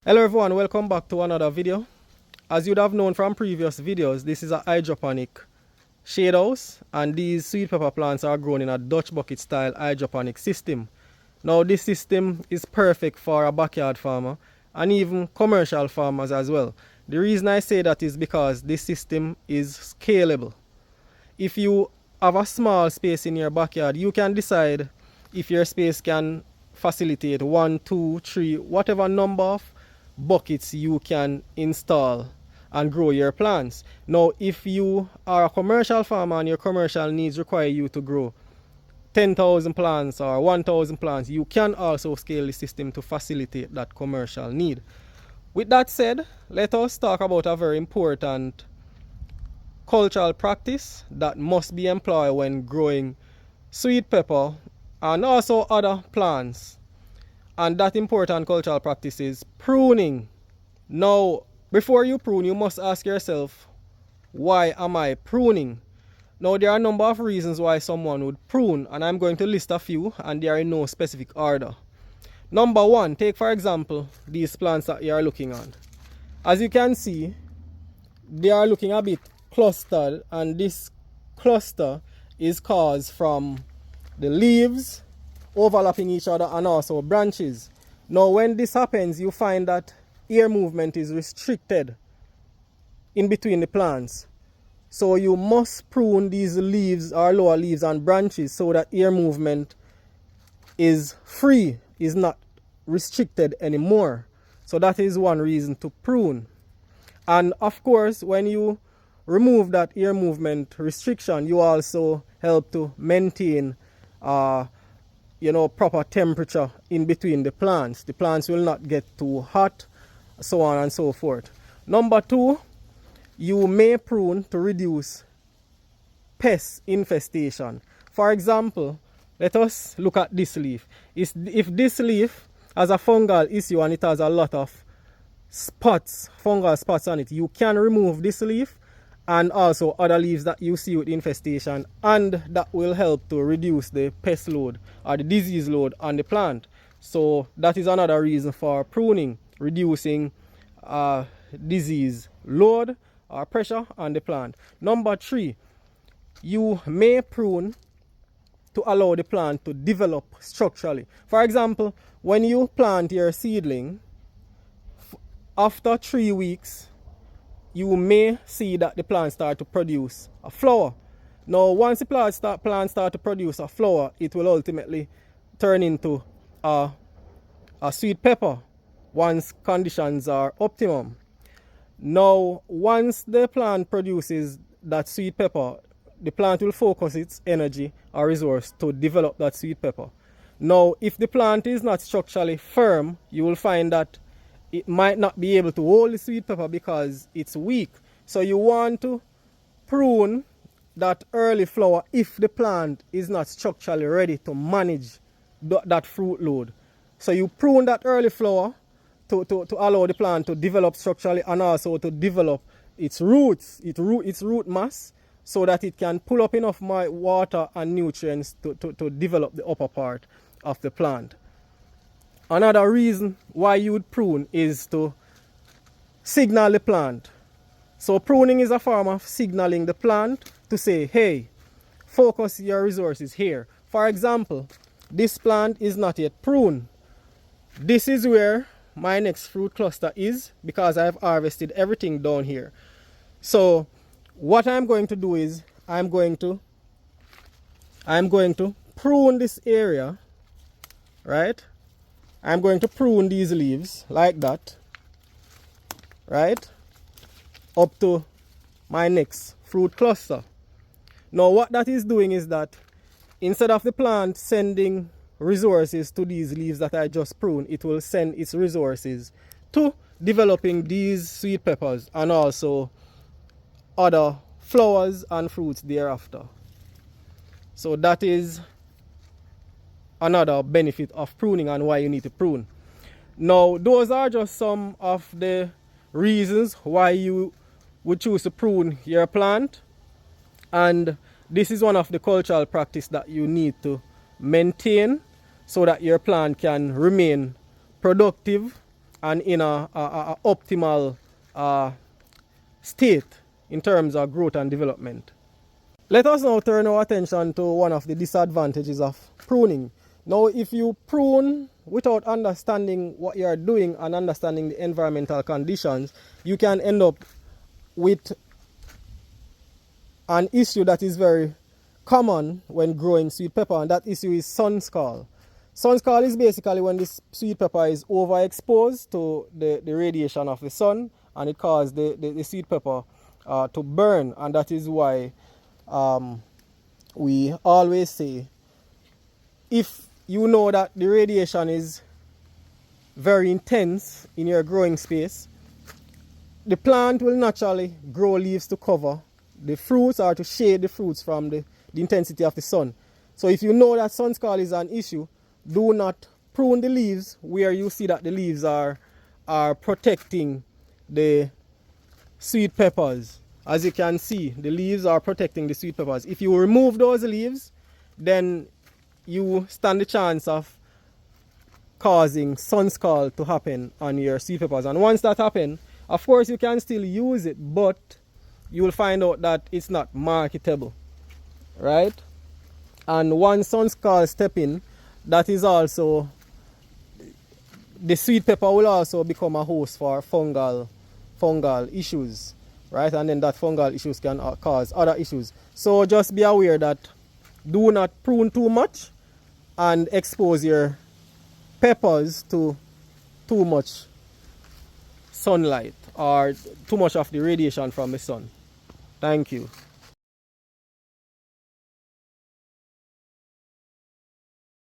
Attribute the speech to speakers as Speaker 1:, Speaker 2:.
Speaker 1: Hello everyone, welcome back to another video. As you'd have known from previous videos, this is a hydroponic shade house and these sweet pepper plants are grown in a Dutch bucket style hydroponic system. Now this system is perfect for a backyard farmer and even commercial farmers as well. The reason I say that is because this system is scalable. If you have a small space in your backyard, you can decide if your space can facilitate 1, 2, 3, whatever number of buckets you can install and grow your plants. Now if you are a commercial farmer and your commercial needs require you to grow 10,000 plants or 1,000 plants, you can also scale the system to facilitate that commercial need. With that said, let us talk about a very important cultural practice that must be employed when growing sweet pepper and also other plants. And that important cultural practice is pruning. Now, before you prune, you must ask yourself, why am I pruning? Now, there are a number of reasons why someone would prune, and I'm going to list a few, and they are in no specific order. Number one, take for example, these plants that you are looking at. As you can see, they are looking a bit clustered, and this cluster is caused from the leaves overlapping each other and also branches. Now when this happens, you find that air movement is restricted in between the plants. So you must prune these leaves or lower leaves and branches so that air movement is free, is not restricted anymore. So that is one reason to prune. And of course, when you remove that air movement restriction, you also help to maintain proper temperature in between the plants. The plants will not get too hot, so on and so forth. Number two, you may prune to reduce pest infestation. For example, let us look at this leaf. If this leaf has a fungal issue and it has a lot of spots, fungal spots on it, you can remove this leaf and also other leaves that you see with infestation, and that will help to reduce the pest load or the disease load on the plant. So that is another reason for pruning, reducing disease load or pressure on the plant. Number three, you may prune to allow the plant to develop structurally. For example, when you plant your seedling, after 3 weeks, you may see that the plant start to produce a flower. Now, once the plant start to produce a flower, it will ultimately turn into a sweet pepper once conditions are optimum. Now, once the plant produces that sweet pepper, the plant will focus its energy or resource to develop that sweet pepper. Now, if the plant is not structurally firm, you will find that it might not be able to hold the sweet pepper because it's weak. So you want to prune that early flower if the plant is not structurally ready to manage that fruit load. So you prune that early flower to allow the plant to develop structurally and also to develop its roots, its root mass, so that it can pull up enough water and nutrients to develop the upper part of the plant. Another reason why you would prune is to signal the plant. So pruning is a form of signaling the plant to say, hey, focus your resources here. For example, this plant is not yet pruned. This is where my next fruit cluster is because I've harvested everything down here. So what I'm going to do is I'm going to prune this area, right? I'm going to prune these leaves like that, right, up to my next fruit cluster. Now what that is doing is that instead of the plant sending resources to these leaves that I just pruned, it will send its resources to developing these sweet peppers and also other flowers and fruits thereafter. So that is another benefit of pruning and why you need to prune. Now, those are just some of the reasons why you would choose to prune your plant, and this is one of the cultural practice that you need to maintain so that your plant can remain productive and in a optimal state in terms of growth and development. Let us now turn our attention to one of the disadvantages of pruning. Now, if you prune without understanding what you are doing and understanding the environmental conditions, you can end up with an issue that is very common when growing sweet pepper, and that issue is sun scald. Sun scald is basically when this sweet pepper is overexposed to the radiation of the sun, and it causes the sweet pepper to burn. And that is why we always say, if you know that the radiation is very intense in your growing space, the plant will naturally grow leaves to cover the fruits or to shade the fruits from the intensity of the sun. So if you know that sun scald is an issue, do not prune the leaves where you see that the leaves are protecting the sweet peppers. As you can see, the leaves are protecting the sweet peppers. If you remove those leaves, then you stand the chance of causing sun scald to happen on your sweet peppers. And once that happens, of course you can still use it, but you will find out that it's not marketable, right? And once sun scald step in, that is also, the sweet pepper will also become a host for fungal issues, right? And then that fungal issues can cause other issues. So just be aware that do not prune too much and expose your peppers to too much sunlight or too much of the radiation from the sun. Thank you.